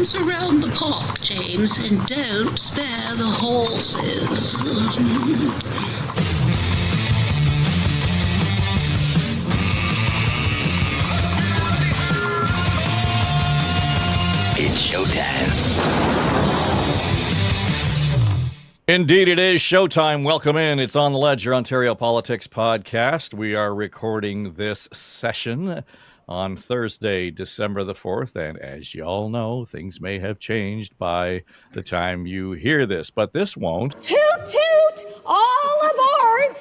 things around the pot, James, and don't spare the horses. It's showtime. Indeed, it is showtime. Welcome in. It's On the Ledge, your Ontario Politics podcast. We are recording this session on Thursday, December the 4th. And as you all know, things may have changed by the time you hear this, but this won't. Toot, toot, all aboard.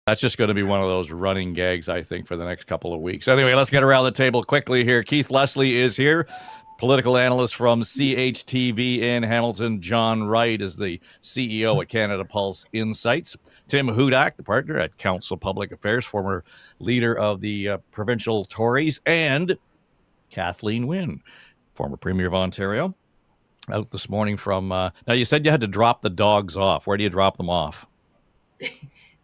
That's just going to be one of those running gags, I think, for the next couple of weeks. Anyway, let's get around the table quickly here. Keith Leslie is here, political analyst from CHTV in Hamilton. John Wright is the CEO at Canada Pulse Insights. Tim Hudak, the partner at Council Public Affairs, former leader of the provincial Tories, and Kathleen Wynne, former Premier of Ontario, out this morning from... now, you said you had to drop the dogs off. Where do you drop them off?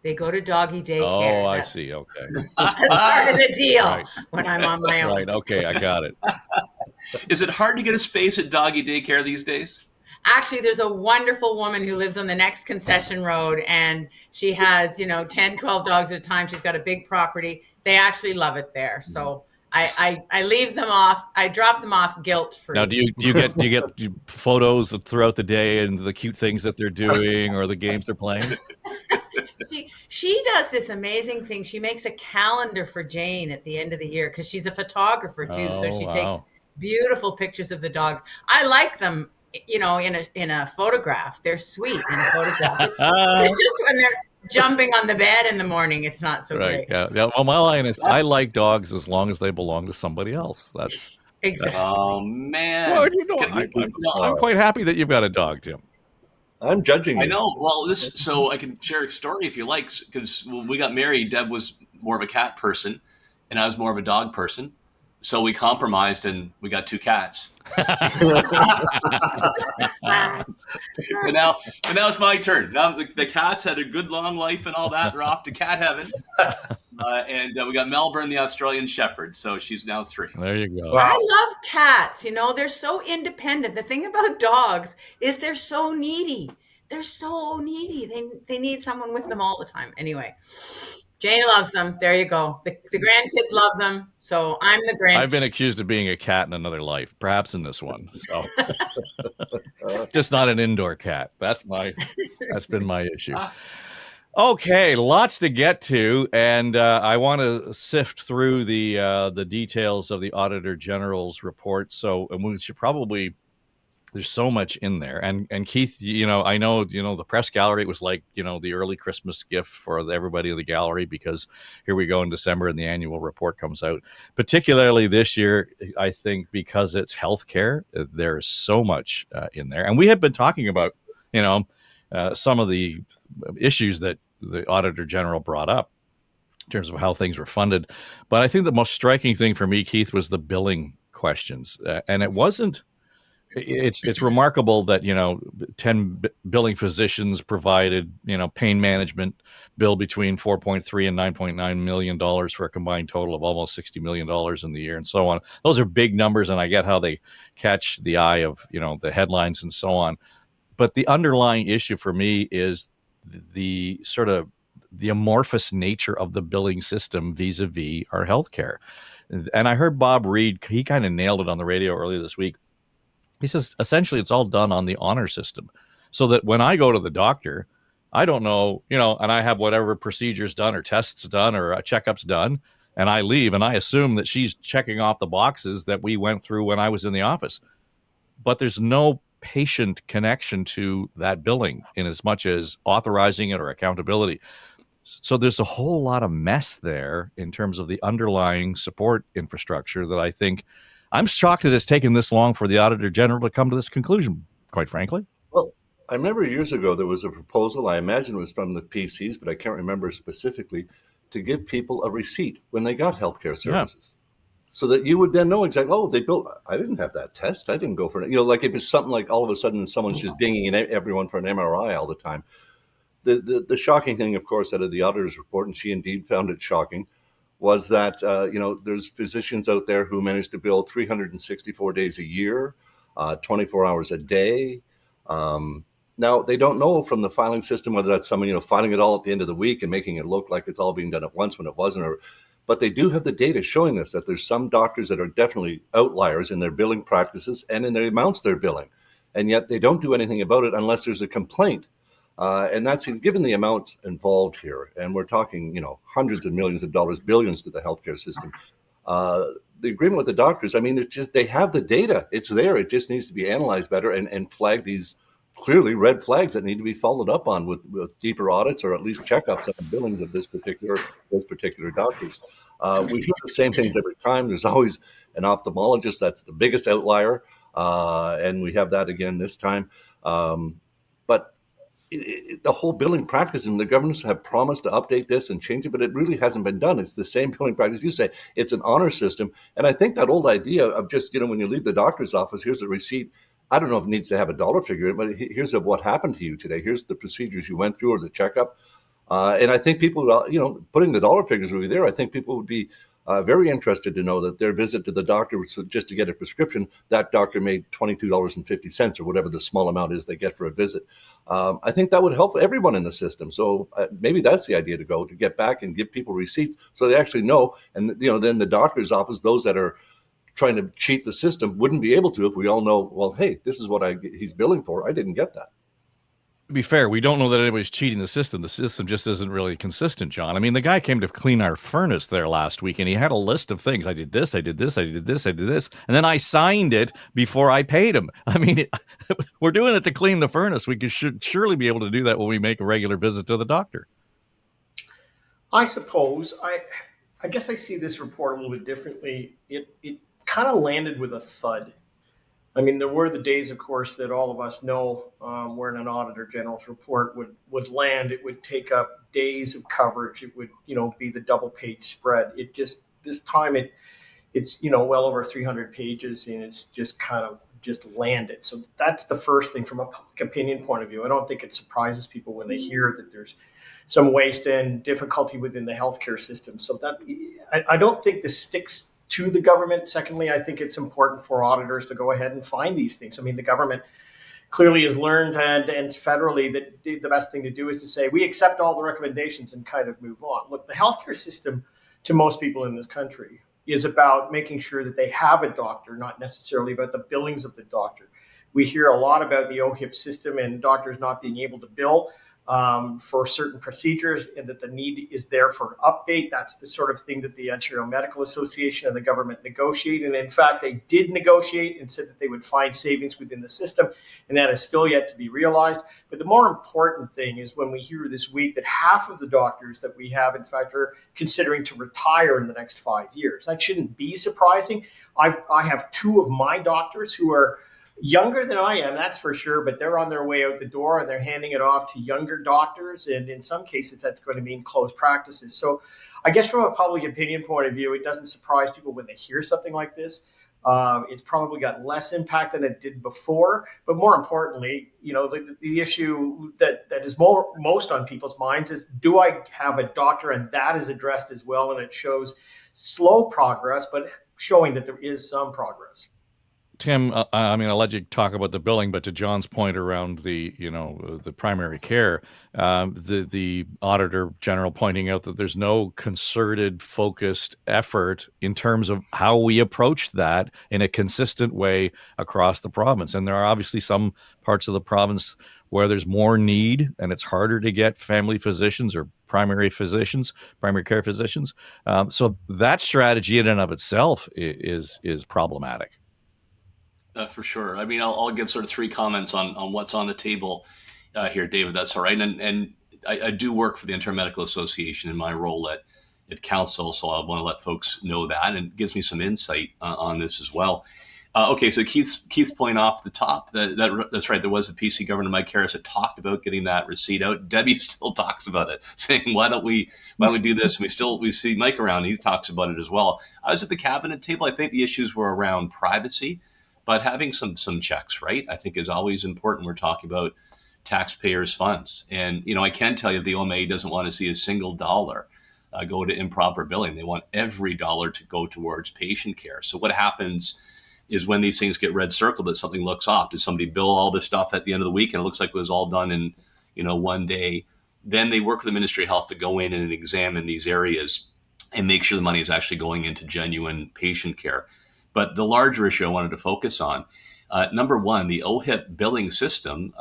They go to doggy daycare. Oh, I see. Okay. That's part of the deal Right. when I'm on my own. Right. Okay, I got it. Is it hard to get a space at doggy daycare these days? Actually, there's a wonderful woman who lives on the next concession road, and she has, 10, 12 dogs at a time. She's got a big property. They actually love it there. So I leave them off. I drop them off guilt-free. Now, do you get photos throughout the day and the cute things that they're doing or the games they're playing? She does this amazing thing. She makes a calendar for Jane at the end of the year because she's a photographer too. So she takes beautiful pictures of the dogs. I like them, in a photograph. They're sweet in a photograph. It's just when they're jumping on the bed in the morning, it's not so great. Yeah. Well, my line is, I like dogs as long as they belong to somebody else. That's exactly. Oh man! Well, I'm quite happy that you've got a dog, Tim. I'm judging you. I know. Well, so I can share a story if you like, because when we got married, Deb was more of a cat person, and I was more of a dog person. So we compromised, and we got 2 cats. But now it's my turn. Now the cats had a good long life and all that. They're off to cat heaven. And we got Melbourne, the Australian Shepherd. So she's now 3. There you go. I love cats. They're so independent. The thing about dogs is they're so needy. They're so needy. They need someone with them all the time. Anyway, Jane loves them. There you go. The grandkids love them. So I'm the Grinch. I've been accused of being a cat in another life, perhaps in this one. So just not an indoor cat. That's been my issue. Okay, lots to get to, and I want to sift through the details of the Auditor General's report. So, and we should probably, there's so much in there. And Keith, I know, the press gallery was like, the early Christmas gift for everybody in the gallery, because here we go in December and the annual report comes out. Particularly this year, I think, because it's healthcare, there's so much in there. And we have been talking about, some of the issues that the Auditor General brought up in terms of how things were funded. But I think the most striking thing for me, Keith, was the billing questions. And it wasn't, it's remarkable that, 10 billing physicians provided, pain management bill between $4.3 and $9.9 million for a combined total of almost $60 million in the year, and so on. Those are big numbers, and I get how they catch the eye of, the headlines and so on. But the underlying issue for me is the sort of the amorphous nature of the billing system vis-a-vis our healthcare. And I heard Bob Reid, he kind of nailed it on the radio earlier this week. He says, essentially, it's all done on the honor system. So that when I go to the doctor, I don't know, and I have whatever procedures done or tests done or checkups done, and I leave, and I assume that she's checking off the boxes that we went through when I was in the office. But there's no patient connection to that billing in as much as authorizing it or accountability. So there's a whole lot of mess there in terms of the underlying support infrastructure that I think, I'm shocked that it's taken this long for the Auditor General to come to this conclusion, quite frankly. Well, I remember years ago there was a proposal, I imagine it was from the PCs, but I can't remember specifically, to give people a receipt when they got healthcare services. Yeah. So that you would then know exactly, they built, I didn't have that test. I didn't go for it. Like if it's something like all of a sudden someone's just dinging everyone for an MRI all the time. The shocking thing, of course, out of the auditor's report, and she indeed found it shocking, was that, there's physicians out there who managed to bill 364 days a year. 24 hours a day. Now, they don't know from the filing system whether that's someone, filing it all at the end of the week and making it look like it's all being done at once when it wasn't. But they do have the data showing us that there's some doctors that are definitely outliers in their billing practices and in the amounts they're billing. And yet they don't do anything about it unless there's a complaint. And that's given the amounts involved here. And we're talking, hundreds of millions of dollars, billions to the healthcare system. The agreement with the doctors, it's just they have the data. It's there. It just needs to be analyzed better and flag these clearly red flags that need to be followed up on with deeper audits or at least checkups on the billings of those particular doctors. We hear the same things every time. There's always an ophthalmologist that's the biggest outlier, and we have that again this time. But the whole billing practice, and the governments have promised to update this and change it, but it really hasn't been done. It's the same billing practice. You say it's an honor system. And I think that old idea of just, when you leave the doctor's office, here's the receipt. I don't know if it needs to have a dollar figure, but here's what happened to you today. Here's the procedures you went through or the checkup. And I think people, putting the dollar figures would be there. I think people would be very interested to know that their visit to the doctor was just to get a prescription. That doctor made $22.50 or whatever the small amount is they get for a visit. I think that would help everyone in the system. So maybe that's the idea to get back and give people receipts so they actually know. And, then the doctor's office, those that are trying to cheat the system wouldn't be able to if we all know, well, hey, this is what he's billing for. I didn't get that. To be fair, we don't know that anybody's cheating the system. The system just isn't really consistent, John. The guy came to clean our furnace there last week, and he had a list of things. I did this, I did this, I did this, I did this, and then I signed it before I paid him. We're doing it to clean the furnace. We should surely be able to do that when we make a regular visit to the doctor. I suppose. I guess I see this report a little bit differently. It kind of landed with a thud. There were the days, of course, that all of us know where an Auditor General's report would land. It would take up days of coverage. It would, be the double page spread. This time it's well over 300 pages, and it's just kind of landed. So that's the first thing from a public opinion point of view. I don't think it surprises people when they hear that there's some waste and difficulty within the healthcare system. So that I don't think this sticks to the government. Secondly, I think it's important for auditors to go ahead and find these things. The government clearly has learned and federally that the best thing to do is to say, we accept all the recommendations and kind of move on. Look, the healthcare system to most people in this country is about making sure that they have a doctor, not necessarily about the billings of the doctor. We hear a lot about the OHIP system and doctors not being able to bill for certain procedures, and that the need is there for update. That's the sort of thing that the Ontario Medical Association and the government negotiate. And in fact, they did negotiate and said that they would find savings within the system, and that is still yet to be realized. But the more important thing is when we hear this week that half of the doctors that we have, in fact, are considering to retire in the next 5 years. That shouldn't be surprising. I have two of my doctors who are younger than I am, that's for sure, but they're on their way out the door and they're handing it off to younger doctors. And in some cases, that's going to mean closed practices. So I guess from a public opinion point of view, it doesn't surprise people when they hear something like this. It's probably got less impact than it did before. But more importantly, the issue that is most on people's minds is, do I have a doctor? And that is addressed as well. And it shows slow progress, but showing that there is some progress. Tim, I'll let you talk about the billing, but to John's point around the primary care, the Auditor General pointing out that there's no concerted, focused effort in terms of how we approach that in a consistent way across the province. And there are obviously some parts of the province where there's more need and it's harder to get family physicians or primary care physicians. So that strategy in and of itself is problematic. For sure. I'll give sort of three comments on what's on the table here, David. That's all right. And I do work for the Ontario Medical Association in my role at council, so I want to let folks know that, and it gives me some insight on this as well. Okay, so Keith's point off the top, that's right. There was a PC governor, Mike Harris, that talked about getting that receipt out. Debbie still talks about it, saying, why don't we do this? And we see Mike around, he talks about it as well. I was at the cabinet table. I think the issues were around privacy, but having some checks, right, I think is always important. We're talking about taxpayers' funds. And, I can tell you the OMA doesn't want to see a single dollar go to improper billing. They want every dollar to go towards patient care. So what happens is when these things get red circled that something looks off. Did somebody bill all this stuff at the end of the week and it looks like it was all done in, one day? Then they work with the Ministry of Health to go in and examine these areas and make sure the money is actually going into genuine patient care. But the larger issue I wanted to focus on, number one, the OHIP billing system,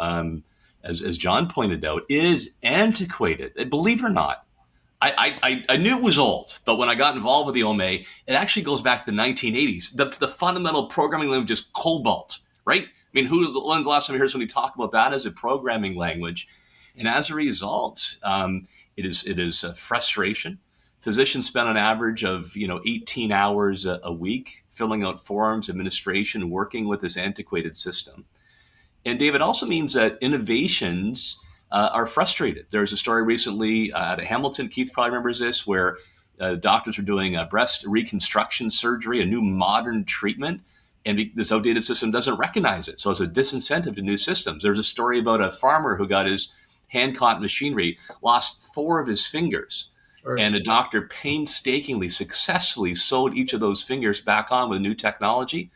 as John pointed out, is antiquated. Believe it or not, I knew it was old, but when I got involved with the OMA, it actually goes back to the 1980s. The fundamental programming language is COBOL, right? I mean, when's the last time you heard somebody talk about that as a programming language? And as a result, it is a frustration. Physicians spend an average of 18 hours a week filling out forms, administration, working with this antiquated system. And David, also means that innovations are frustrated. There was a story recently out of Hamilton, Keith probably remembers this, where doctors were doing a breast reconstruction surgery, a new modern treatment, and this outdated system doesn't recognize it. So it's a disincentive to new systems. There's a story about a farmer who got his hand-caught machinery, lost 4 of his fingers. Right. And a doctor painstakingly, successfully sewed each of those fingers back on with new technology,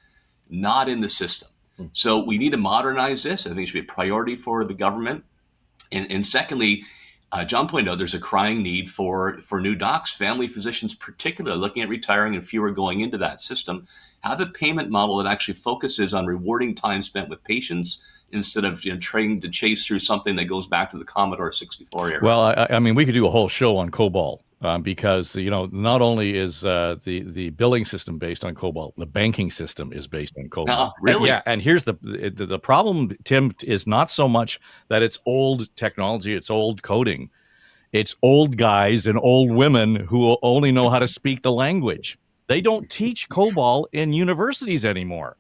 not in the system. So we need to modernize this. I think it should be a priority for the government. And secondly, John pointed out there's a crying need for new docs, family physicians particularly, looking at retiring and fewer going into that system. Have a payment model that actually focuses on rewarding time spent with patients instead of trying to chase through something that goes back to the Commodore 64 era. Well, I mean, we could do a whole show on COBOL because, not only is the billing system based on COBOL, the banking system is based on COBOL. Really? And here's the problem, Tim, is not so much that it's old technology, it's old coding. It's old guys and old women who only know how to speak the language. They don't teach COBOL in universities anymore.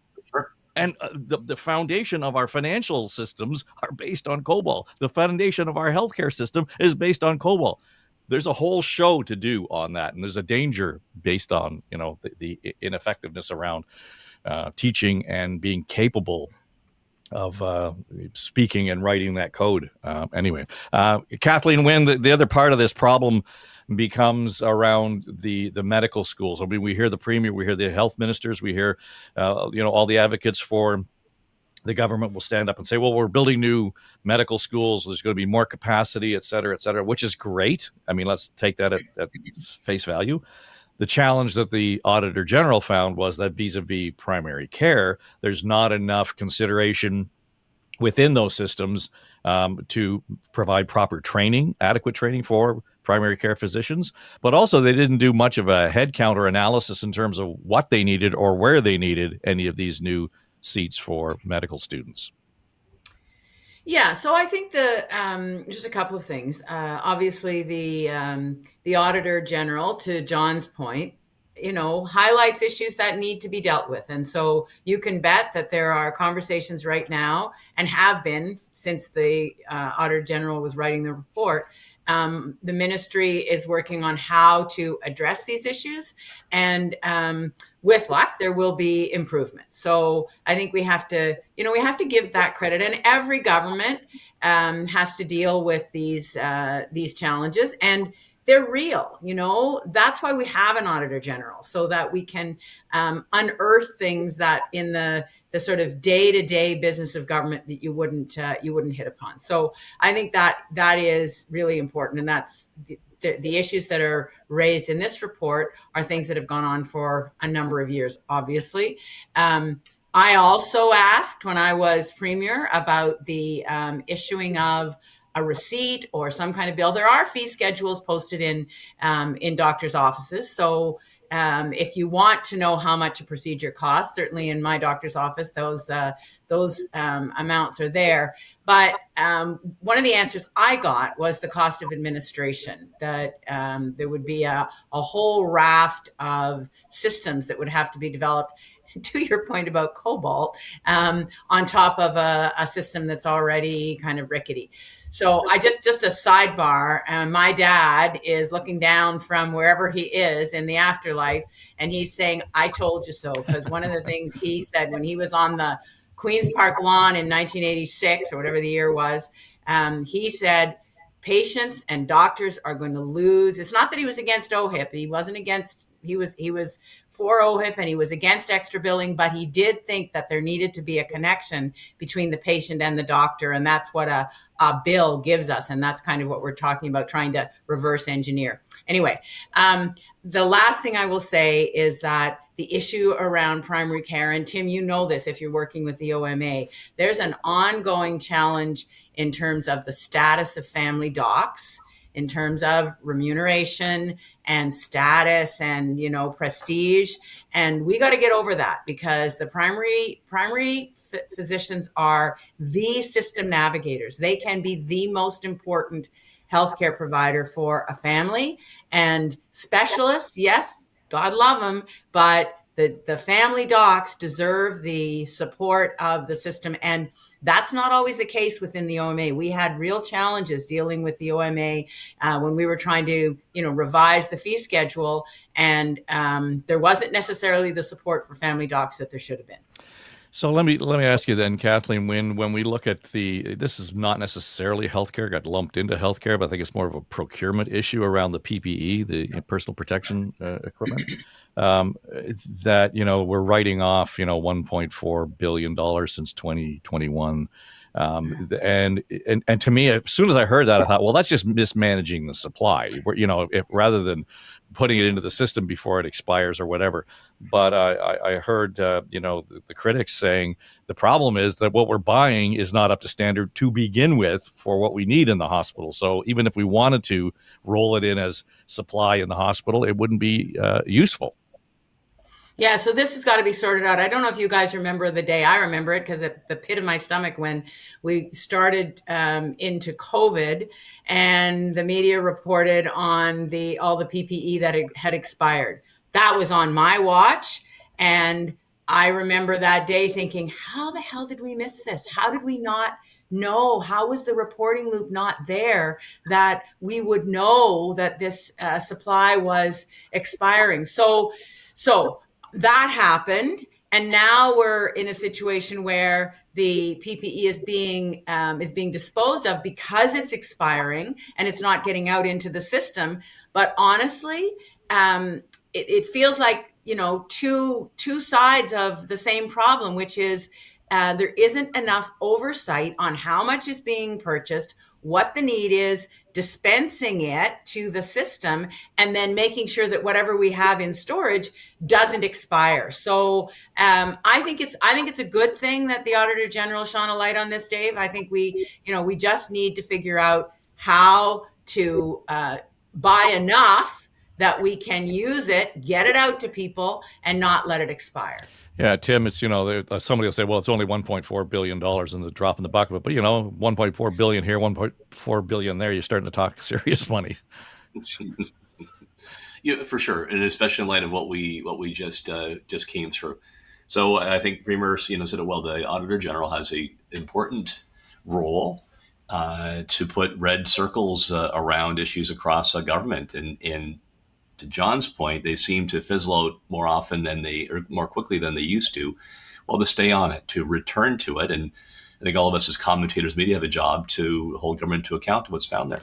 And the foundation of our financial systems are based on COBOL. The foundation of our healthcare system is based on COBOL. There's a whole show to do on that, and there's a danger based on the ineffectiveness around teaching and being capable of speaking and writing that code. Anyway, Kathleen Wynne, the other part of this problem becomes around the medical schools. I mean, we hear the premier, we hear the health ministers, we hear, all the advocates for the government will stand up and say, well, we're building new medical schools. There's going to be more capacity, et cetera, which is great. I mean, let's take that at face value. The challenge that the Auditor General found was that vis-a-vis primary care, there's not enough consideration within those systems to provide proper training, adequate training for primary care physicians, but also they didn't do much of a head count or analysis in terms of what they needed or where they needed any of these new seats for medical students. Yeah, so I think just a couple of things. Obviously, the Auditor General, to John's point, highlights issues that need to be dealt with. And so you can bet that there are conversations right now, and have been since the Auditor General was writing the report. The ministry is working on how to address these issues, and with luck, there will be improvement. So I think we have to give that credit, and every government has to deal with these challenges, and they're real. That's why we have an Auditor General, so that we can unearth things that in the sort of day-to-day business of government that you wouldn't hit upon. So I think that is really important, and that's the issues that are raised in this report are things that have gone on for a number of years, obviously. I also asked when I was Premier about the issuing of a receipt or some kind of bill. There are fee schedules posted in doctors' offices. So if you want to know how much a procedure costs, certainly in my doctor's office, those amounts are there. But one of the answers I got was the cost of administration, that there would be a whole raft of systems that would have to be developed, to your point about COBOL, on top of a system that's already kind of rickety. So I just a sidebar, my dad is looking down from wherever he is in the afterlife, and he's saying, I told you so, because one of the things he said when he was on the Queen's Park lawn in 1986 or whatever the year was, he said, patients and doctors are going to lose. It's not that he was against OHIP. He wasn't against, he was for OHIP and he was against extra billing, but he did think that there needed to be a connection between the patient and the doctor. And that's what a bill gives us. And that's kind of what we're talking about, trying to reverse engineer. Anyway, the last thing I will say is that the issue around primary care, and Tim, you know this if you're working with the OMA, there's an ongoing challenge in terms of the status of family docs, in terms of remuneration and status and, prestige. And we got to get over that, because the primary physicians are the system navigators. They can be the most important healthcare provider for a family. And specialists, yes, God love them, but the family docs deserve the support of the system. And that's not always the case within the OMA. We had real challenges dealing with the OMA when we were trying to, revise the fee schedule. And there wasn't necessarily the support for family docs that there should have been. So let me ask you then, Kathleen Wynne, when we look at this is not necessarily healthcare, got lumped into healthcare, but I think it's more of a procurement issue around the PPE, the personal protection equipment, that, we're writing off, $1.4 billion since 2021. And to me, as soon as I heard that, I thought, well, that's just mismanaging the supply, if rather than putting it into the system before it expires or whatever. But I heard, the critics saying the problem is that what we're buying is not up to standard to begin with for what we need in the hospital. So even if we wanted to roll it in as supply in the hospital, it wouldn't be useful. Yeah, so this has got to be sorted out. I don't know if you guys remember the day. I remember it because at the pit of my stomach when we started into COVID and the media reported on all the PPE that had expired. That was on my watch. And I remember that day thinking, how the hell did we miss this? How did we not know? How was the reporting loop not there that we would know that this supply was expiring? So that happened, and now we're in a situation where the PPE is being disposed of because it's expiring and it's not getting out into the system. But honestly, it feels like two sides of the same problem, which is there isn't enough oversight on how much is being purchased, what the need is, dispensing it to the system, and then making sure that whatever we have in storage doesn't expire. So I think it's a good thing that the Auditor General shone a light on this, Dave. I think we just need to figure out how to buy enough that we can use it, get it out to people, and not let it expire. Yeah, Tim, it's, somebody will say, well, it's only $1.4 billion in the drop in the bucket. But, $1.4 billion here, $1.4 billion there, you're starting to talk serious money. Yeah, for sure. And especially in light of what we just came through. So I think Premier, said it well, the Auditor General has a important role to put red circles around issues across government. And to John's point, they seem to fizzle out more quickly than they used to. Well, to stay on it, to return to it. And I think all of us as commentators, media, have a job to hold government to account to what's found there.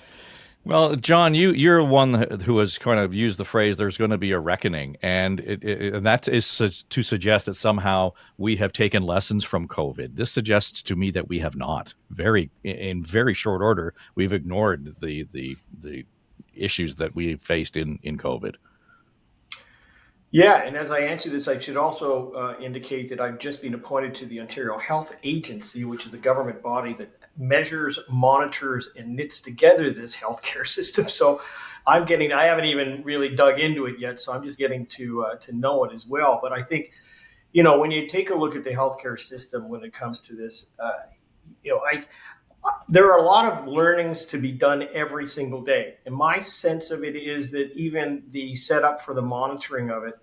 Well, John, you're one who has kind of used the phrase "there's going to be a reckoning," and that is to suggest that somehow we have taken lessons from COVID. This suggests to me that we have not. In very short order, we've ignored the issues that we faced in COVID. Yeah, and as I answer this, I should also indicate that I've just been appointed to the Ontario Health Agency, which is the government body that measures, monitors, and knits together this healthcare system. So I haven't even really dug into it yet, so I'm just getting to know it as well. But I think, when you take a look at the healthcare system when it comes to this, there are a lot of learnings to be done every single day. And my sense of it is that even the setup for the monitoring of it,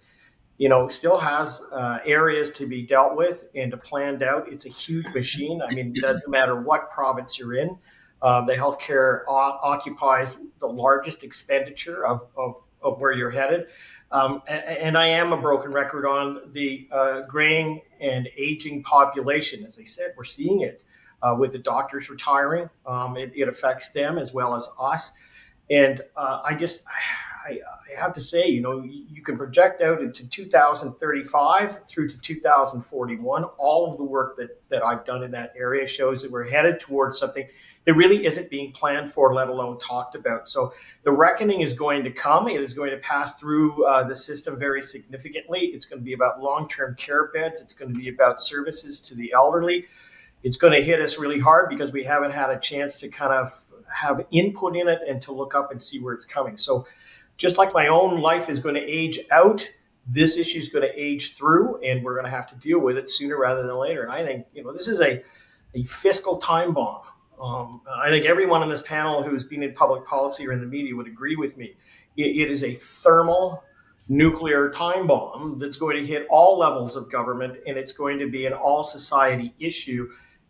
still has areas to be dealt with and to planned out. It's a huge machine. I mean, it doesn't matter what province you're in. The healthcare occupies the largest expenditure of where you're headed. And I am a broken record on the graying and aging population. As I said, we're seeing it. with the doctors retiring. It affects them as well as us. And I have to say, you can project out into 2035 through to 2041. All of the work that I've done in that area shows that we're headed towards something that really isn't being planned for, let alone talked about. So the reckoning is going to come. It is going to pass through the system very significantly. It's going to be about long-term care beds. It's going to be about services to the elderly. It's going to hit us really hard because we haven't had a chance to kind of have input in it and to look up and see where it's coming. So just like my own life is going to age out, this issue is going to age through, and we're going to have to deal with it sooner rather than later. And I think, this is a fiscal time bomb. I think everyone on this panel who's been in public policy or in the media would agree with me. It is a thermal nuclear time bomb that's going to hit all levels of government, and it's going to be an all society issue.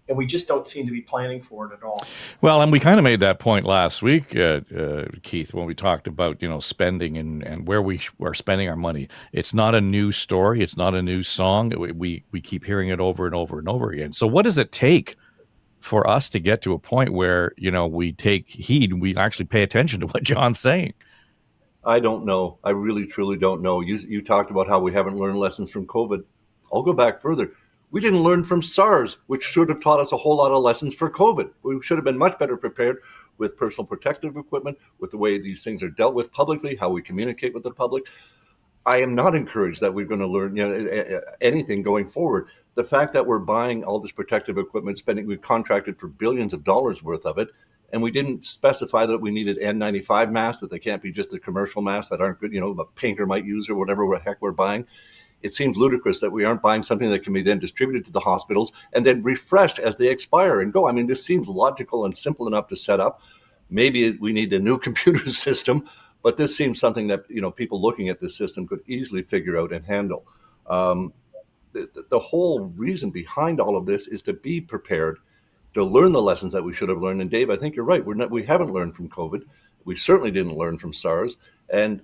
And we just don't seem to be planning for it at all. Well, and we kind of made that point last week, Keith, when we talked about, spending and where we are spending our money. It's not a new story. It's not a new song. We keep hearing it over and over and over again. So what does it take for us to get to a point where, we take heed and we actually pay attention to what John's saying? I don't know. I really, truly don't know. You talked about how we haven't learned lessons from COVID. I'll go back further. We didn't learn from SARS, which should have taught us a whole lot of lessons for COVID. We should have been much better prepared with personal protective equipment, with the way these things are dealt with publicly, how we communicate with the public. I am not encouraged that we're going to learn anything going forward. The fact that we're buying all this protective equipment, we contracted for billions of dollars worth of it, and we didn't specify that we needed N95 masks, that they can't be just the commercial masks that aren't good, a painter might use or whatever the heck we're buying. It seems ludicrous that we aren't buying something that can be then distributed to the hospitals and then refreshed as they expire and go. I mean, this seems logical and simple enough to set up. Maybe we need a new computer system, but this seems something that, people looking at this system could easily figure out and handle. The whole reason behind all of this is to be prepared, to learn the lessons that we should have learned. And Dave, I think you're right. We haven't learned from COVID. We certainly didn't learn from SARS. And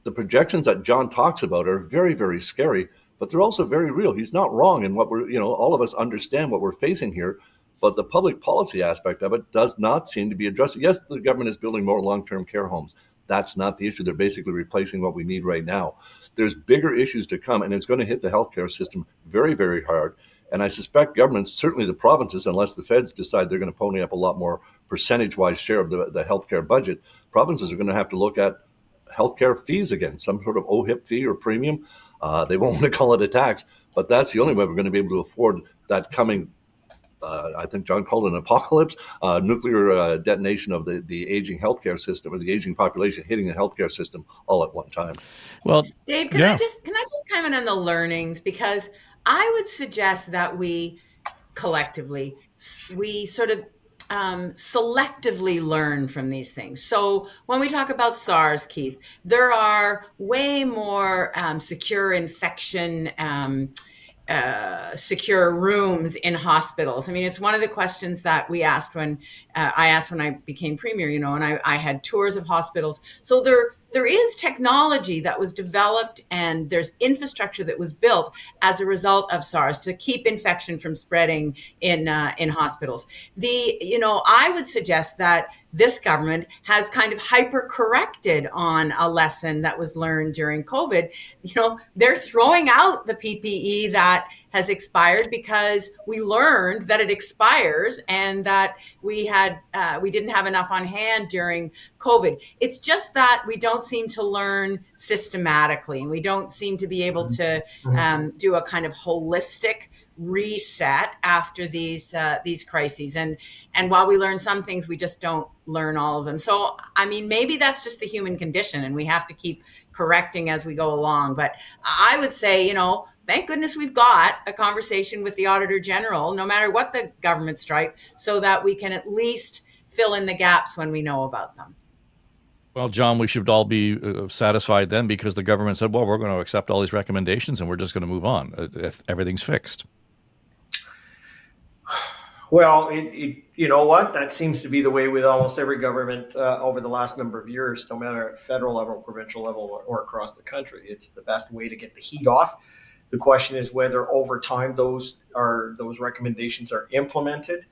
the projections that John talks about are very, very scary, but they're also very real. He's not wrong in what all of us understand what we're facing here, but the public policy aspect of it does not seem to be addressed. Yes, the government is building more long-term care homes. That's not the issue. They're basically replacing what we need right now. There's bigger issues to come, and it's going to hit the healthcare system very, very hard. And I suspect governments, certainly the provinces, unless the feds decide they're going to pony up a lot more percentage-wise share of the healthcare budget, provinces are going to have to look at healthcare fees again, some sort of OHIP fee or premium. They won't want to call it a tax, but that's the only way we're going to be able to afford that coming, I think John called it an apocalypse, nuclear detonation of the aging healthcare system, or the aging population hitting the healthcare system all at one time. Well, Dave, can I just comment on the learnings? Because I would suggest that we collectively, we sort of selectively learn from these things. So when we talk about SARS, Keith, there are way more secure infection secure rooms in hospitals. I mean, it's one of the questions that we asked when I asked when I became premier, and I had tours of hospitals. So there is technology that was developed and there's infrastructure that was built as a result of SARS to keep infection from spreading in hospitals. I would suggest that this government has kind of hyper-corrected on a lesson that was learned during COVID. They're throwing out the PPE that has expired because we learned that it expires and that we didn't have enough on hand during COVID. It's just that we don't seem to learn systematically, and we don't seem to be able to do a kind of holistic reset after these crises. And while we learn some things, we just don't learn all of them. So, I mean, maybe that's just the human condition and we have to keep correcting as we go along. But I would say, thank goodness we've got a conversation with the Auditor General, no matter what the government stripe, so that we can at least fill in the gaps when we know about them. Well, John, we should all be satisfied then, because the government said, well, we're going to accept all these recommendations and we're just going to move on if everything's fixed. Well, you know what? That seems to be the way with almost every government over the last number of years, no matter at federal level, provincial level, or across the country. It's the best way to get the heat off, The question is whether over time those recommendations are implemented.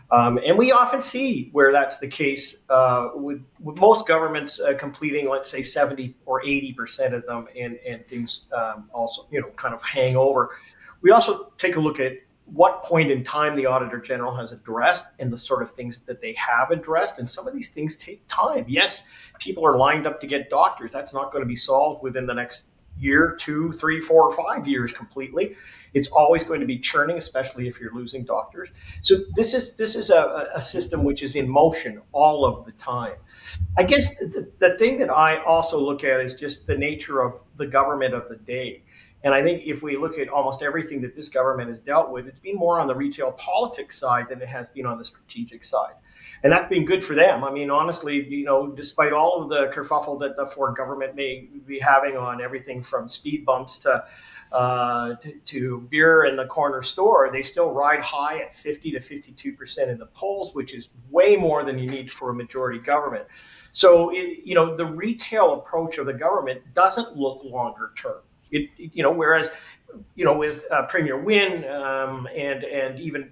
And we often see where that's the case with most governments completing, let's say, 70 or 80% of them, and things also, kind of hang over. We also take a look at what point in time the Auditor General has addressed and the sort of things that they have addressed. And some of these things take time. Yes, people are lined up to get doctors. That's not going to be solved within the next year, 2, 3, 4, or 5 years completely. It's always going to be churning, especially if you're losing doctors. So this is a system which is in motion all of the time. I guess the thing that I also look at is just the nature of the government of the day. And I think if we look at almost everything that this government has dealt with, it's been more on the retail politics side than it has been on the strategic side. And that's been good for them. I mean, honestly, despite all of the kerfuffle that the Ford government may be having on everything from speed bumps to beer in the corner store, they still ride high at 50 to 52% in the polls, which is way more than you need for a majority government. So, the retail approach of the government doesn't look longer term. Whereas, with Premier Wynne and even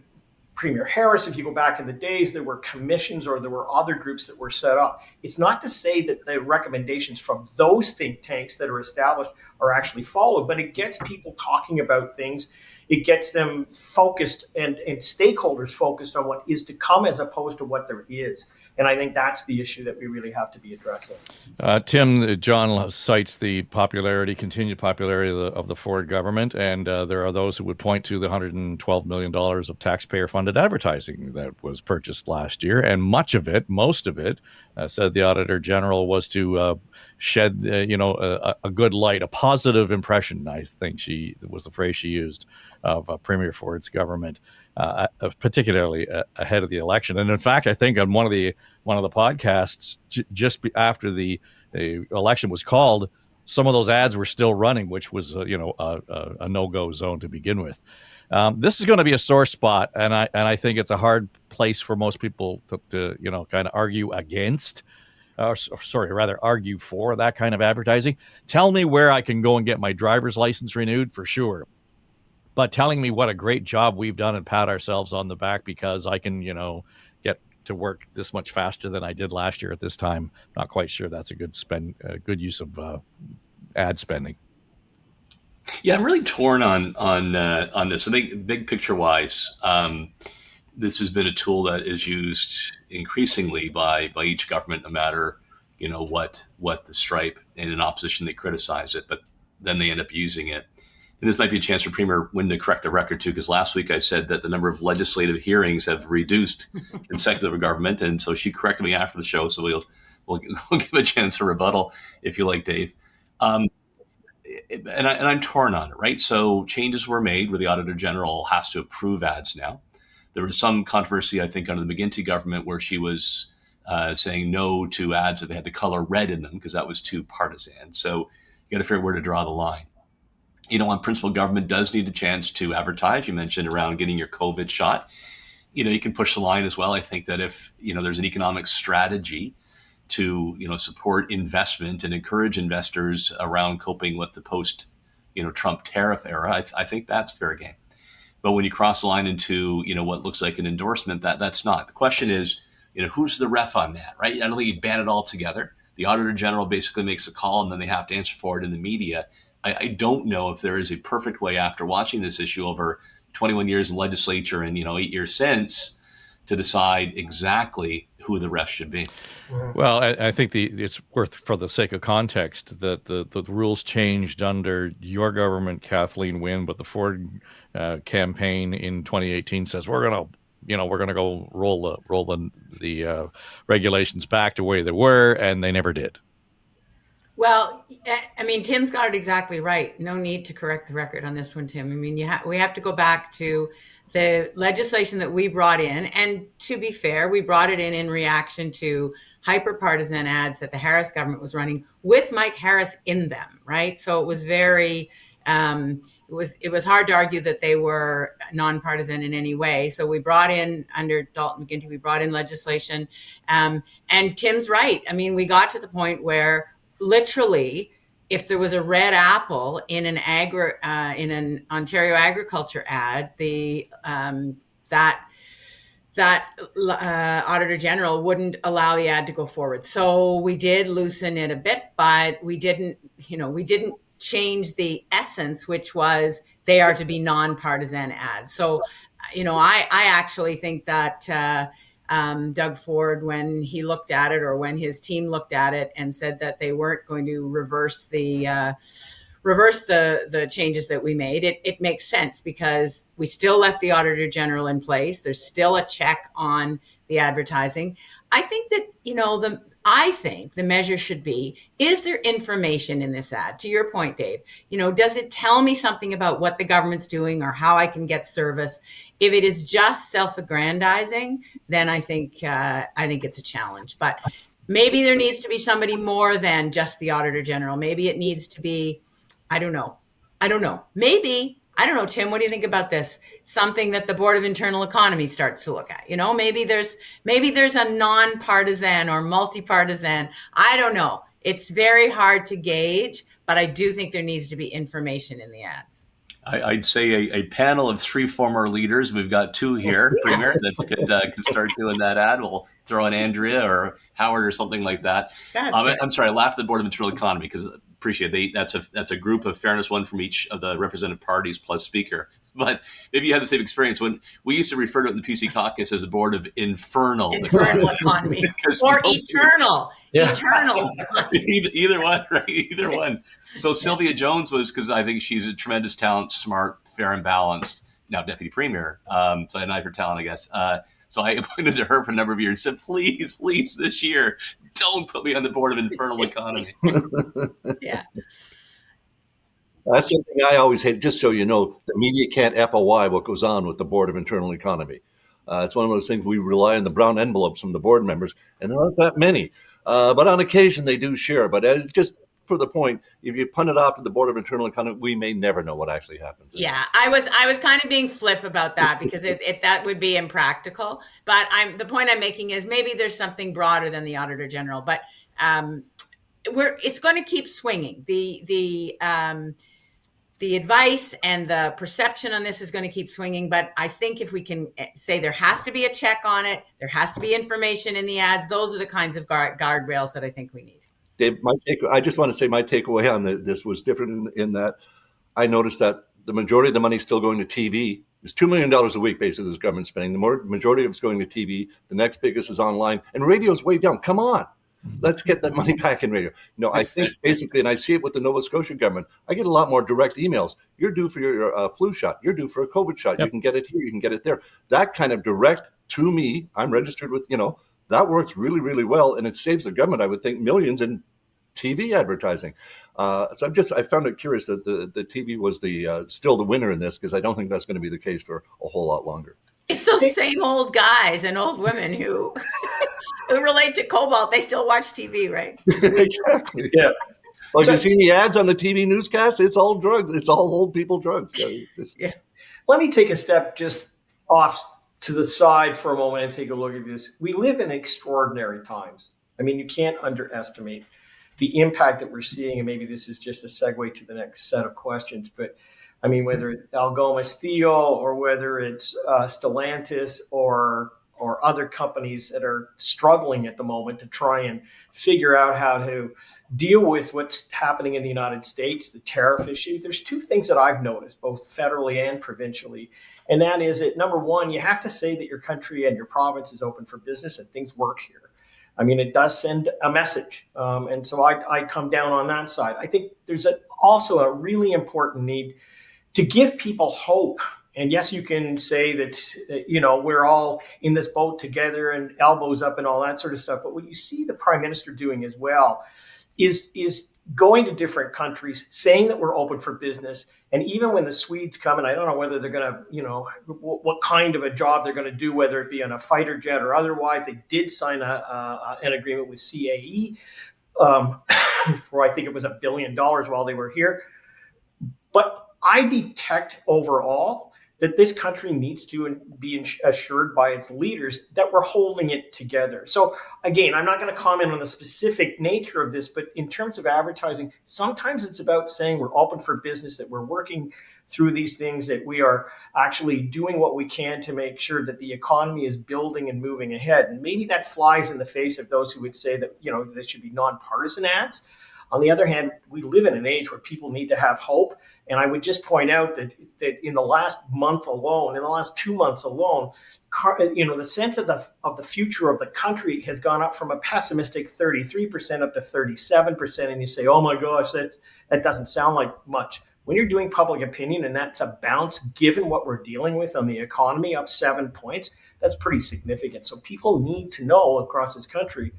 Premier Harris, if you go back in the days, there were commissions or there were other groups that were set up. It's not to say that the recommendations from those think tanks that are established are actually followed, but it gets people talking about things. It gets them focused and stakeholders focused on what is to come as opposed to what there is. And I think that's the issue that we really have to be addressing. Tim, John cites the continued popularity of the Ford government, and there are those who would point to the $112 million of taxpayer-funded advertising that was purchased last year, and most of it, said the Auditor General, was to shed, a good light, a positive impression, I think was the phrase she used, of Premier Ford's government, particularly ahead of the election. And in fact, I think on one of the podcasts, just after the election was called, some of those ads were still running, which was a no-go zone to begin with. This is going to be a sore spot, and I think it's a hard place for most people to kind of argue against. Argue for that kind of advertising. Tell me where I can go and get my driver's license renewed, for sure. But telling me what a great job we've done and pat ourselves on the back because I can, get to work this much faster than I did last year at this time, not quite sure that's a good use of ad spending. Yeah, I'm really torn on this. I think big picture wise, this has been a tool that is used increasingly by each government, no matter what the stripe. And in opposition, they criticize it, but then they end up using it. And this might be a chance for Premier Wynne to correct the record too, because last week I said that the number of legislative hearings have reduced in secular government, and so she corrected me after the show. So we'll give a chance to rebuttal if you like, Dave. And I'm torn on it, right? So changes were made where the Auditor General has to approve ads now. There was some controversy, I think, under the McGuinty government where she was saying no to ads that had the color red in them because that was too partisan. So you got to figure out where to draw the line. On principle, government does need a chance to advertise. You mentioned around getting your COVID shot. You can push the line as well. I think that if, there's an economic strategy to, support investment and encourage investors around coping with the post, Trump tariff era, I think that's fair game. But when you cross the line into, what looks like an endorsement, that's not. The question is, who's the ref on that, right? I don't think you ban it all together. The Auditor General basically makes a call and then they have to answer for it in the media. I don't know if there is a perfect way after watching this issue over 21 years in legislature and 8 years since to decide exactly who the ref should be. Well, I think it's worth, for the sake of context, that the rules changed under your government, Kathleen Wynne, but the Ford campaign in 2018 says we're gonna go roll the regulations back to the way they were, and they never did. Well, I mean, Tim's got it exactly right. No need to correct the record on this one, Tim. I mean, we have to go back to the legislation that we brought in. And to be fair, we brought it in reaction to hyper-partisan ads that the Harris government was running with Mike Harris in them, right? So it was very, it was hard to argue that they were non-partisan in any way. So we brought in, under Dalton McGuinty, we brought in legislation. And Tim's right. I mean, we got to the point where literally if there was a red apple in an Ontario agriculture ad, that Auditor General wouldn't allow the ad to go forward. So we did loosen it a bit, but we didn't change the essence, which was they are to be non-partisan ads. So, I actually think that Doug Ford, when he looked at it, or when his team looked at it and said that they weren't going to reverse the changes that we made, it makes sense, because we still left the Auditor General in place. There's still a check on the advertising. I think that, I think the measure should be, is there information in this ad? To your point, Dave, does it tell me something about what the government's doing or how I can get service? If it is just self-aggrandizing, then I think it's a challenge. But maybe there needs to be somebody more than just the Auditor General. Maybe it needs to be, I don't know. Maybe, I don't know, Tim, what do you think about this? Something that the Board of Internal Economy starts to look at. Maybe there's a non-partisan or multi-partisan. I don't know. It's very hard to gauge, but I do think there needs to be information in the ads. I'd say a panel of 3 former leaders. We've got 2 here, Premier, that could start doing that ad. We'll throw in Andrea or Howard or something like that. Right. I'm sorry, I laughed at the Board of Internal Economy because appreciate that's a group of fairness, one from each of the represented parties plus speaker. But maybe you had the same experience when we used to refer to it in the PC caucus as the Board of Infernal Economy or eternal. Yeah. Eternal. Either one, right? Either one. So Sylvia Jones was, because I think she's a tremendous talent, smart, fair and balanced, now Deputy Premier. So an eye for talent, I guess. So I appointed to her for a number of years and said, please, this year, don't put me on the Board of Infernal Economy. Yeah. That's something I always hate. Just so you know, the media can't FOI what goes on with the Board of Internal Economy. It's one of those things we rely on the brown envelopes from the board members, and there aren't that many. But on occasion, they do share. But just for the point, if you punt it off to the Board of Internal Economy, we may never know what actually happens. Yeah, I was kind of being flip about that because that would be impractical. But the point I'm making is maybe there's something broader than the Auditor General. But it's going to keep swinging. The advice and the perception on this is going to keep swinging. But I think if we can say there has to be a check on it, there has to be information in the ads, those are the kinds of guardrails that I think we need. Dave, I just want to say my takeaway on this was different in that I noticed that the majority of the money is still going to TV. It's $2 million a week, basically, is government spending. The majority of it's going to TV. The next biggest is online. And radio's way down. Come on. Let's get that money back in radio. I think basically, and I see it with the Nova Scotia government, I get a lot more direct emails. You're due for your flu shot. You're due for a COVID shot. Yep. You can get it here. You can get it there. That kind of direct to me, I'm registered with, that works really, really well. And it saves the government, I would think, millions in TV advertising. So I found it curious that the TV was still the winner in this, because I don't think that's going to be the case for a whole lot longer. It's those same old guys and old women who relate to cobalt. They still watch TV, right? Exactly. Yeah. Well, you see the ads on the TV newscast? It's all drugs. It's all old people drugs. So yeah. Let me take a step just off to the side for a moment and take a look at this. We live in extraordinary times. I mean, you can't underestimate the impact that we're seeing, and maybe this is just a segue to the next set of questions, but I mean, whether it's Algoma Steel or whether it's Stellantis or other companies that are struggling at the moment to try and figure out how to deal with what's happening in the United States, the tariff issue. There's 2 things that I've noticed, both federally and provincially, and that is that, number one, you have to say that your country and your province is open for business and things work here. I mean, it does send a message. And so I come down on that side. I think there's also a really important need to give people hope. And yes, you can say that, we're all in this boat together and elbows up and all that sort of stuff. But what you see the Prime Minister doing as well is going to different countries, saying that we're open for business. And even when the Swedes come, and I don't know whether they're going to, what kind of a job they're going to do, whether it be on a fighter jet or otherwise. They did sign an agreement with CAE for, I think it was $1 billion while they were here. But I detect overall that this country needs to be assured by its leaders that we're holding it together. So again, I'm not going to comment on the specific nature of this, but in terms of advertising, sometimes it's about saying we're open for business, that we're working through these things, that we are actually doing what we can to make sure that the economy is building and moving ahead. And maybe that flies in the face of those who would say that, there should be nonpartisan ads. On the other hand, we live in an age where people need to have hope. And I would just point out that in the last month alone, in the last 2 months alone, the sense of the future of the country has gone up from a pessimistic 33% up to 37%. And you say, oh my gosh, that doesn't sound like much. When you're doing public opinion and that's a bounce, given what we're dealing with on the economy, up 7 points, that's pretty significant. So people need to know across this country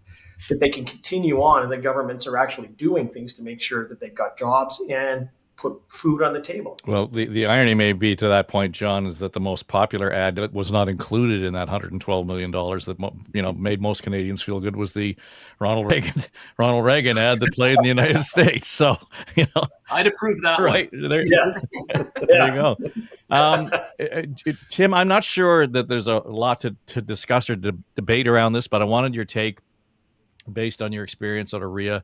that they can continue on and the governments are actually doing things to make sure that they've got jobs and put food on the table. Well, the irony may be to that point, John, is that the most popular ad that was not included in that $112 million that made most Canadians feel good was the Ronald Reagan ad that played in the United States. So, I'd approve that right one. there you go. Tim, I'm not sure that there's a lot to discuss or debate around this, but I wanted your take based on your experience at ORIA,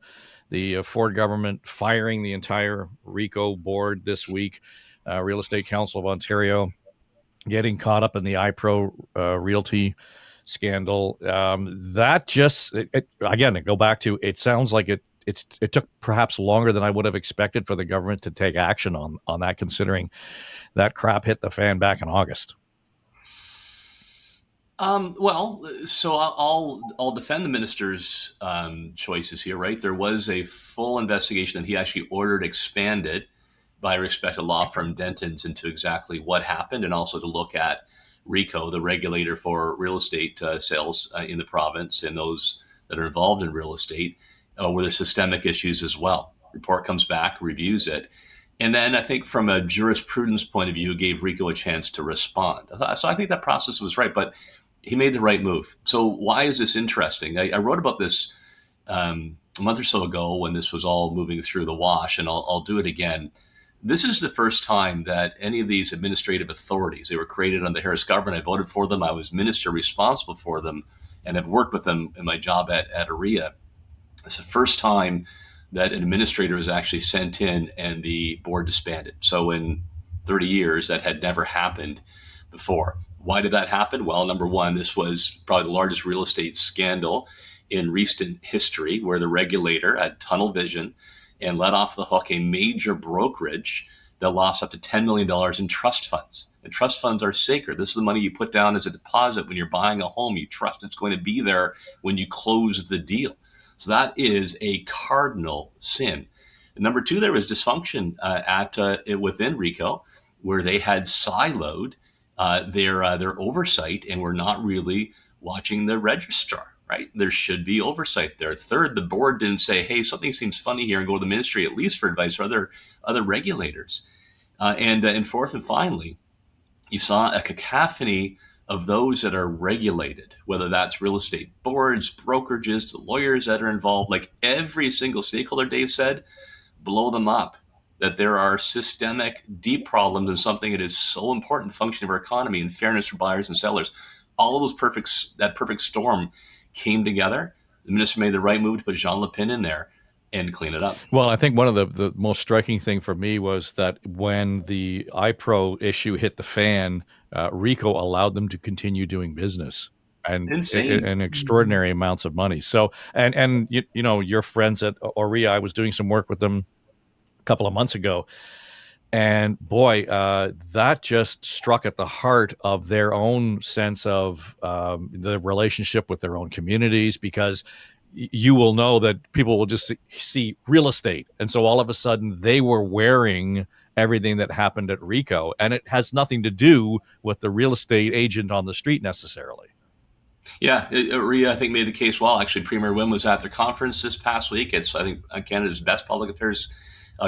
the Ford government firing the entire Ricoh board this week, Real Estate Council of Ontario getting caught up in the IPRO Realty scandal. That just, again, to go back to, it sounds like it took perhaps longer than I would have expected for the government to take action on that, considering that crap hit the fan back in August. So I'll defend the minister's choices here, right? There was a full investigation that he actually ordered expanded by a respected law firm, Denton's, into exactly what happened, and also to look at Ricoh, the regulator for real estate sales in the province, and those that are involved in real estate, where there's systemic issues as well. Report comes back, reviews it. And then I think from a jurisprudence point of view, gave Ricoh a chance to respond. So I think that process was right, but he made the right move. So why is this interesting? I wrote about this a month or so ago when this was all moving through the wash, and I'll do it again. This is the first time that any of these administrative authorities, they were created under the Harris government. I voted for them. I was minister responsible for them and have worked with them in my job at ORIA. It's the first time that an administrator was actually sent in and the board disbanded. So in 30 years, that had never happened before. Why did that happen? Well, number one, this was probably the largest real estate scandal in recent history, where the regulator had tunnel vision and let off the hook a major brokerage that lost up to $10 million in trust funds. And trust funds are sacred. This is the money you put down as a deposit when you're buying a home. You trust it's going to be there when you close the deal. So that is a cardinal sin. And number two, there was dysfunction within Ricoh, where they had siloed their oversight and were not really watching the registrar, right? There should be oversight there. Third, the board didn't say, hey, something seems funny here, and go to the ministry at least for advice or other regulators. And fourth and finally, you saw a cacophony of those that are regulated, whether that's real estate boards, brokerages, the lawyers that are involved, like every single stakeholder, Dave said, blow them up. That there are systemic, deep problems in something that is so important to the function of our economy and fairness for buyers and sellers. All of those that perfect storm came together. The minister made the right move to put Jean Lepine in there and clean it up. Well, I think one of the most striking thing for me was that when the IPRO issue hit the fan, Ricoh allowed them to continue doing business and extraordinary amounts of money. So, and your friends at ORIA, I was doing some work with them couple of months ago, and boy, that just struck at the heart of their own sense of the relationship with their own communities, because you will know that people will just see real estate, and so all of a sudden they were wearing everything that happened at Ricoh, and it has nothing to do with the real estate agent on the street necessarily. Yeah, ORIA, I think, made the case well. Actually, Premier Wynne was at their conference this past week. It's, I think, Canada's best public affairs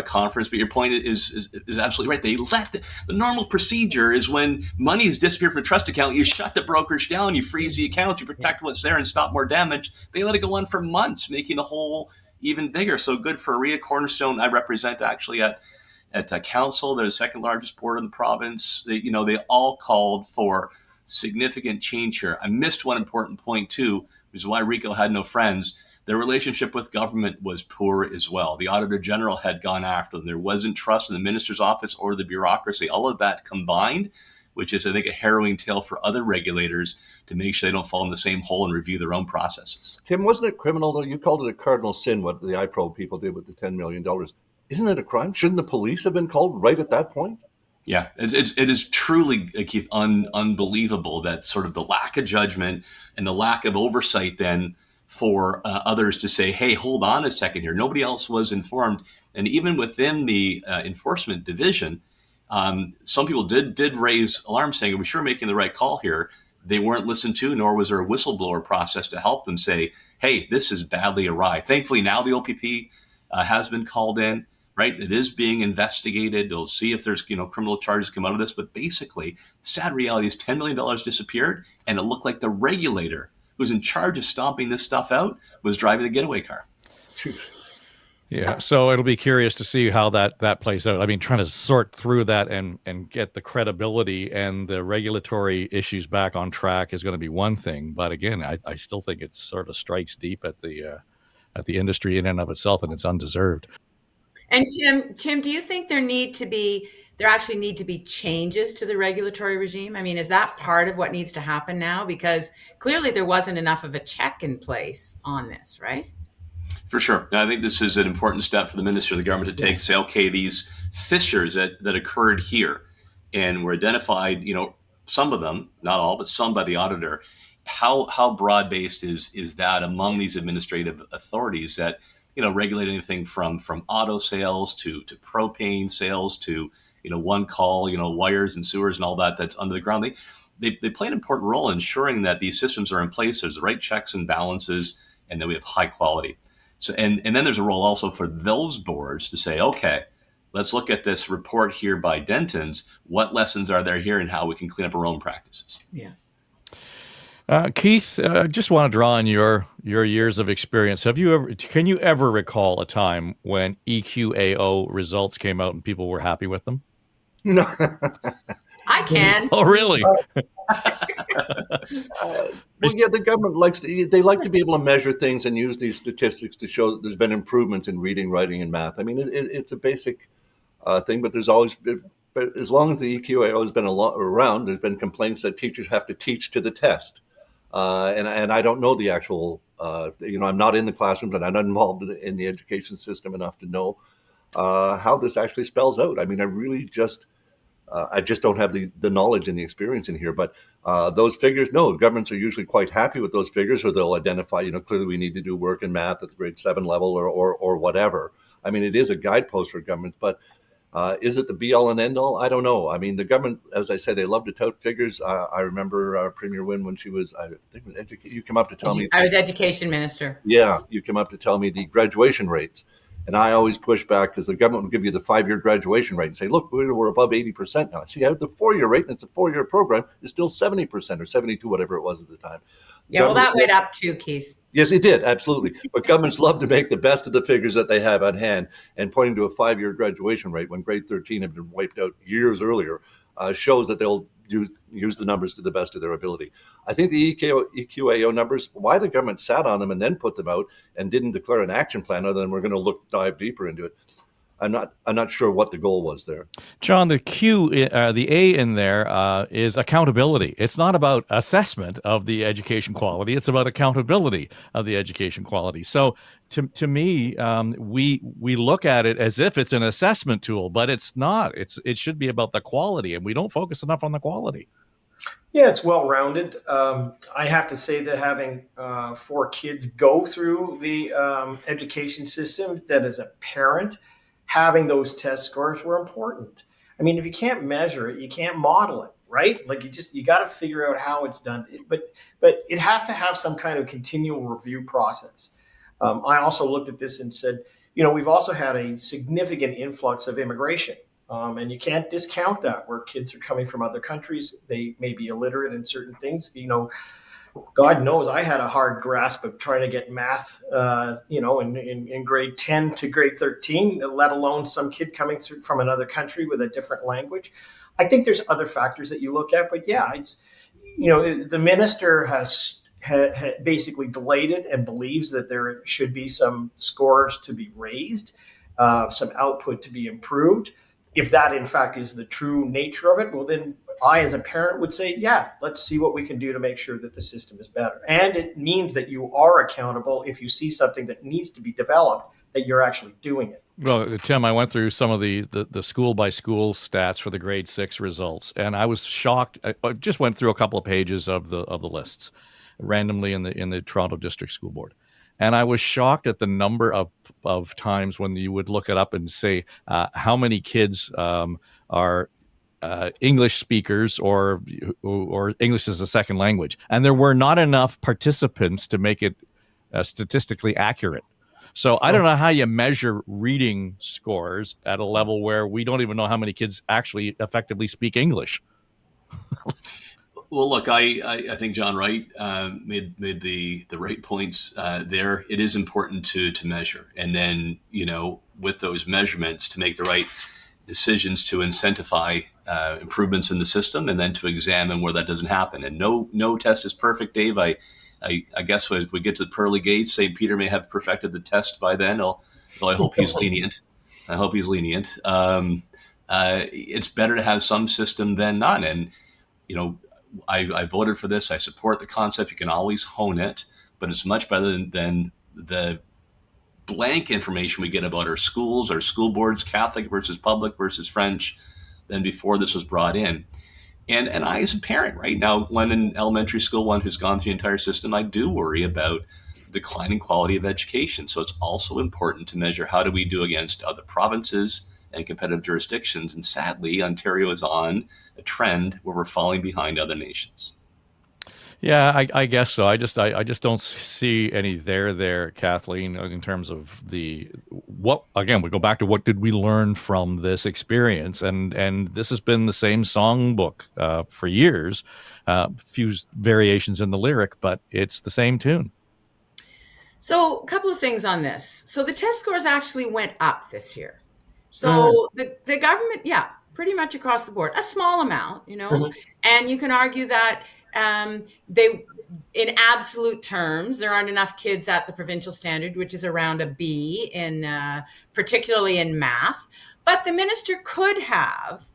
conference. But your point is absolutely right. They let the normal procedure is when money has disappeared from a trust account, you shut the brokerage down, you freeze the accounts, you protect what's there and stop more damage. They let it go on for months, making the hole even bigger. So good for ORIA, Cornerstone. I represent actually at at council. They're the second largest board in the province. They all called for significant change here. I missed one important point too, which is why Ricoh had no friends. Their relationship with government was poor as well. The Auditor General had gone after them. There wasn't trust in the minister's office or the bureaucracy. All of that combined, which is, I think, a harrowing tale for other regulators to make sure they don't fall in the same hole and review their own processes. Tim, wasn't it criminal, though? You called it a cardinal sin, what the IPRO people did with the $10 million. Isn't it a crime? Shouldn't the police have been called right at that point? Yeah, it is truly, Keith, unbelievable that sort of the lack of judgment and the lack of oversight then for others to say, hey, hold on a second here. Nobody else was informed. And even within the enforcement division, some people did raise alarm saying, are we sure making the right call here? They weren't listened to, nor was there a whistleblower process to help them say, hey, this is badly awry. Thankfully, now the OPP has been called in, right? It is being investigated. They'll see if there's criminal charges come out of this. But basically, the sad reality is $10 million disappeared, and it looked like the regulator who's in charge of stomping this stuff out was driving the getaway car. Yeah, so it'll be curious to see how that plays out. I mean, trying to sort through that and get the credibility and the regulatory issues back on track is going to be one thing. But again, I still think it sort of strikes deep at the industry in and of itself, and it's undeserved. And Tim, do you think there actually need to be changes to the regulatory regime? I mean, is that part of what needs to happen now? Because clearly there wasn't enough of a check in place on this, right? For sure. I think this is an important step for the minister of the government to take, say, okay, these fissures that occurred here and were identified, some of them, not all, but some by the auditor. How broad-based is that among these administrative authorities that, regulate anything from auto sales to propane sales to, one call, wires and sewers and all that's under the ground. They play an important role in ensuring that these systems are in place, there's the right checks and balances, and that we have high quality. So, and then there's a role also for those boards to say, okay, let's look at this report here by Denton's. What lessons are there here and how we can clean up our own practices? Yeah. Keith, just want to draw on your years of experience. Can you ever recall a time when EQAO results came out and people were happy with them? No. I can. Oh, really? Well, yeah, the government like to be able to measure things and use these statistics to show that there's been improvements in reading, writing, and math. I mean, it's a basic thing, but there's always been, but as long as the EQAO has been around, there's been complaints that teachers have to teach to the test. And I don't know the actual, I'm not in the classroom, but I'm not involved in the education system enough to know how this actually spells out. I mean, I just don't have the knowledge and the experience in here. But those figures, no, governments are usually quite happy with those figures, or they'll identify, clearly we need to do work in math at the grade 7 level or whatever. I mean, it is a guidepost for governments, but is it the be all and end all? I don't know. I mean, the government, as I said, they love to tout figures. I remember Premier Wynne when she was, I think, you come up to tell me. I was education minister. Yeah, you come up to tell me the graduation rates. And I always push back because the government will give you the 5-year graduation rate and say, look, we're above 80% now. See, the 4-year rate, and it's a 4-year program, is still 70% or 72, whatever it was at the time. Yeah, well, that went up too, Keith. Yes, it did, absolutely. But governments love to make the best of the figures that they have at hand, and pointing to a 5-year graduation rate when grade 13 had been wiped out years earlier shows that they'll use the numbers to the best of their ability. I think the EQAO numbers, why the government sat on them and then put them out and didn't declare an action plan other than we're going to dive deeper into it, I'm not sure what the goal was there. John, the A in there is accountability. It's not about assessment of the education quality. It's about accountability of the education quality. So to me, we look at it as if it's an assessment tool, but it's not. It should be about the quality, and we don't focus enough on the quality. Yeah, it's well-rounded. I have to say that having 4 kids go through the education system, that as a parent, having those test scores were important. I mean, if you can't measure it, you can't model it, right? Like you got to figure out how it's done. But it has to have some kind of continual review process. I also looked at this and said, we've also had a significant influx of immigration. And you can't discount that, where kids are coming from other countries. They may be illiterate in certain things. God knows I had a hard grasp of trying to get math, in grade 10 to grade 13, let alone some kid coming through from another country with a different language. I think there's other factors that you look at, but yeah, the minister has basically delayed it and believes that there should be some scores to be raised, some output to be improved. If that in fact is the true nature of it, well then I as a parent would say, yeah, let's see what we can do to make sure that the system is better. And it means that you are accountable if you see something that needs to be developed, that you're actually doing it. Well, Tim, I went through some of the school by school stats for the grade 6 results, and I was shocked. I just went through a couple of pages of the lists randomly in the Toronto District School Board, and I was shocked at the number of times when you would look it up and say how many kids are English speakers or English as a second language, and there were not enough participants to make it statistically accurate. So I don't know how you measure reading scores at a level where we don't even know how many kids actually effectively speak English. Well, look, I think John Wright made the right points there. It is important to measure, and then with those measurements to make the right decisions to incentivize improvements in the system, and then to examine where that doesn't happen. And no test is perfect, Dave. I guess if we get to the pearly gates, St. Peter may have perfected the test by then. I hope he's lenient. It's better to have some system than none. And, I voted for this. I support the concept. You can always hone it, but it's much better than the blank information we get about our schools, our school boards, Catholic versus public versus French, than before this was brought in. And I, as a parent, right now, one in elementary school, one who's gone through the entire system, I do worry about declining quality of education. So it's also important to measure how do we do against other provinces and competitive jurisdictions. And sadly, Ontario is on a trend where we're falling behind other nations. Yeah, I guess so. I just don't see any there, Kathleen, in terms of what. Again, we go back to what did we learn from this experience, and this has been the same songbook for years. Few variations in the lyric, but it's the same tune. So, a couple of things on this. So, the test scores actually went up this year. So, the government, pretty much across the board, a small amount, and you can argue that they, in absolute terms, there aren't enough kids at the provincial standard, which is around a B in particularly in math. But the minister could have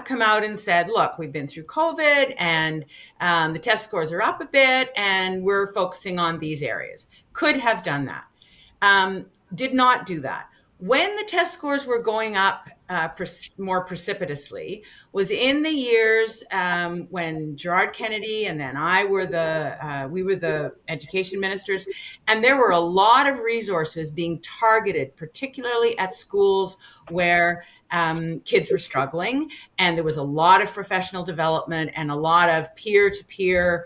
come out and said, look, we've been through COVID and the test scores are up a bit and we're focusing on these areas. Could have done that. Did not do that. When the test scores were going up more precipitously was in the years when Gerard Kennedy and then we were the education ministers, and there were a lot of resources being targeted, particularly at schools where kids were struggling, and there was a lot of professional development and a lot of peer-to-peer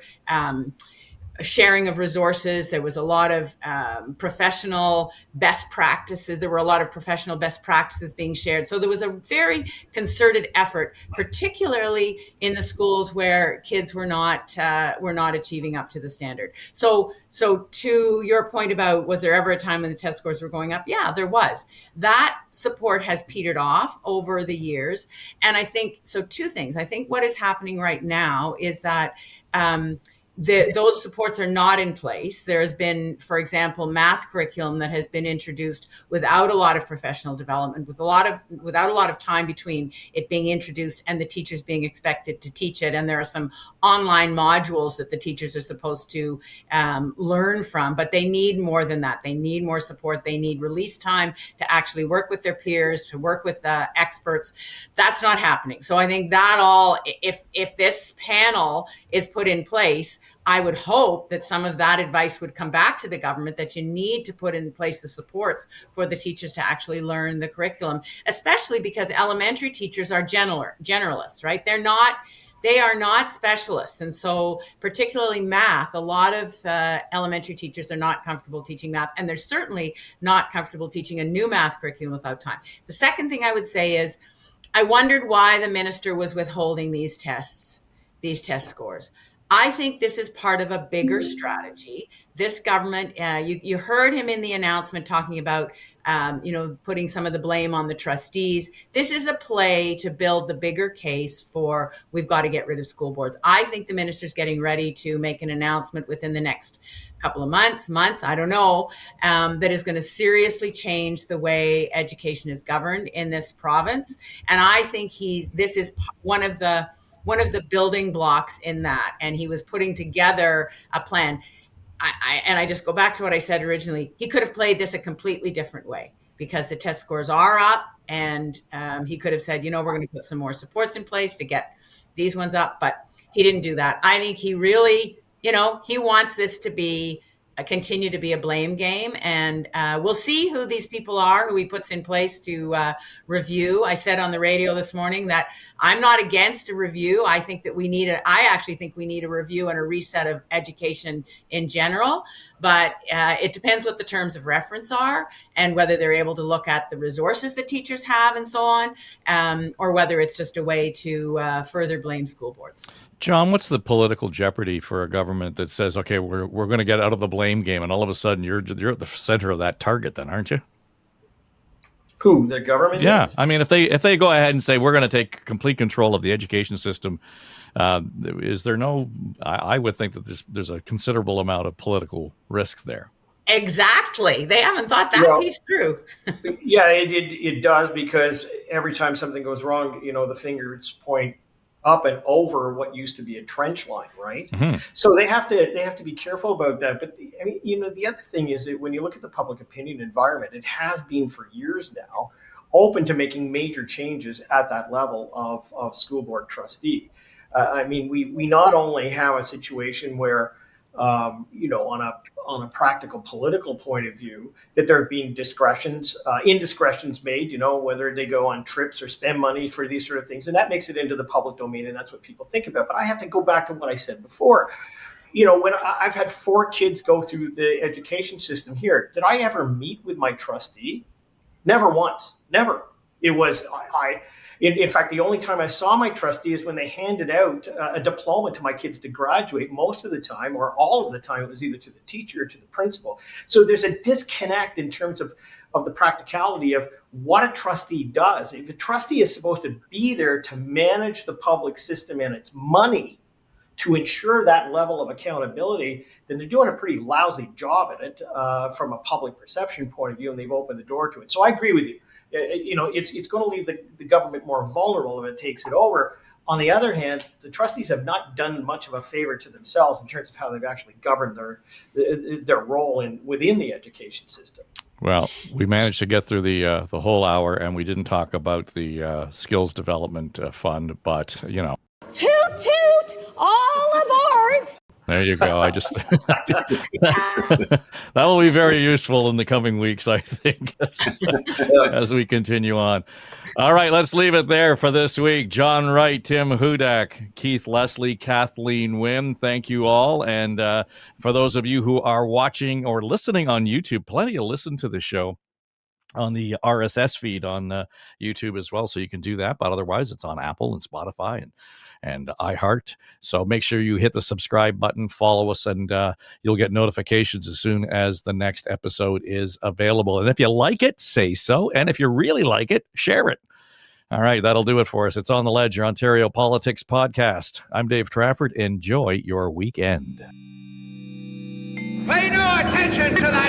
sharing of resources. There was a lot of professional best practices. There were a lot of professional best practices being shared. So there was a very concerted effort, particularly in the schools where kids were not achieving up to the standard. So to your point about was there ever a time when the test scores were going up? Yeah, there was. That support has petered off over the years. And I think, so two things. I think what is happening right now is that those supports are not in place. There has been, for example, math curriculum that has been introduced without a lot of professional development, without a lot of time between it being introduced and the teachers being expected to teach it. And there are some online modules that the teachers are supposed to learn from, but they need more than that. They need more support. They need release time to actually work with their peers, to work with experts. That's not happening. So I think that if this panel is put in place, I would hope that some of that advice would come back to the government, that you need to put in place the supports for the teachers to actually learn the curriculum, especially because elementary teachers are generalists, right? They are not specialists. And so particularly math, a lot of elementary teachers are not comfortable teaching math, and they're certainly not comfortable teaching a new math curriculum without time. The second thing I would say is I wondered why the minister was withholding these test scores. I think this is part of a bigger strategy. This government, you heard him in the announcement talking about, putting some of the blame on the trustees. This is a play to build the bigger case for we've got to get rid of school boards. I think the minister's getting ready to make an announcement within the next couple of months, I don't know, that is going to seriously change the way education is governed in this province. And I think this is one of the building blocks in that. And he was putting together a plan. I just go back to what I said originally. He could have played this a completely different way because the test scores are up, and he could have said, we're going to put some more supports in place to get these ones up. But he didn't do that. I think he really, he wants this to be continue to be a blame game, and we'll see who these people are who he puts in place to review. I said on the radio this morning that I'm not against a review. I think that I actually think we need a review and a reset of education in general, but it depends what the terms of reference are and whether they're able to look at the resources that teachers have and so on, or whether it's just a way to further blame school boards. John, what's the political jeopardy for a government that says, okay, we're going to get out of the blame game, and all of a sudden you're at the center of that target then, aren't you? Who, the government? Yeah. Is? I mean, if they go ahead and say we're going to take complete control of the education system, is there no, I would think that there's a considerable amount of political risk there. Exactly. They haven't thought that piece through. Yeah, it does, because every time something goes wrong, the fingers point up and over what used to be a trench line, right? Mm-hmm. So they have to be careful about that. But the other thing is that when you look at the public opinion environment, it has been for years now open to making major changes at that level of school board trustee. We not only have a situation where on a practical political point of view, that there have been indiscretions made, whether they go on trips or spend money for these sort of things. And that makes it into the public domain, and that's what people think about. But I have to go back to what I said before. When I've had 4 kids go through the education system here, did I ever meet with my trustee? Never once. Never. It was, in fact, the only time I saw my trustee is when they handed out a diploma to my kids to graduate. Most of the time, or all of the time, it was either to the teacher or to the principal. So there's a disconnect in terms of the practicality of what a trustee does. If a trustee is supposed to be there to manage the public system and its money, to ensure that level of accountability, then they're doing a pretty lousy job at it from a public perception point of view, and they've opened the door to it. So I agree with you. It's going to leave the government more vulnerable if it takes it over. On the other hand, the trustees have not done much of a favor to themselves in terms of how they've actually governed their role within the education system. Well, we managed to get through the whole hour, and we didn't talk about the skills development fund, but Toot toot, all aboard! There you go. That will be very useful in the coming weeks, I think, as we continue on. All right, let's leave it there for this week. John Wright, Tim Hudak, Keith Leslie, Kathleen Wynne, thank you all. And for those of you who are watching or listening on YouTube, plenty to listen to the show on the RSS feed on YouTube as well, so you can do that. But otherwise, it's on Apple and Spotify and iHeart. So make sure you hit the subscribe button, follow us, and you'll get notifications as soon as the next episode is available. And if you like it, say so. And if you really like it, share it. All right, that'll do it for us. It's On the Ledge, your Ontario Politics podcast. I'm Dave Trafford. Enjoy your weekend. Pay no attention to that.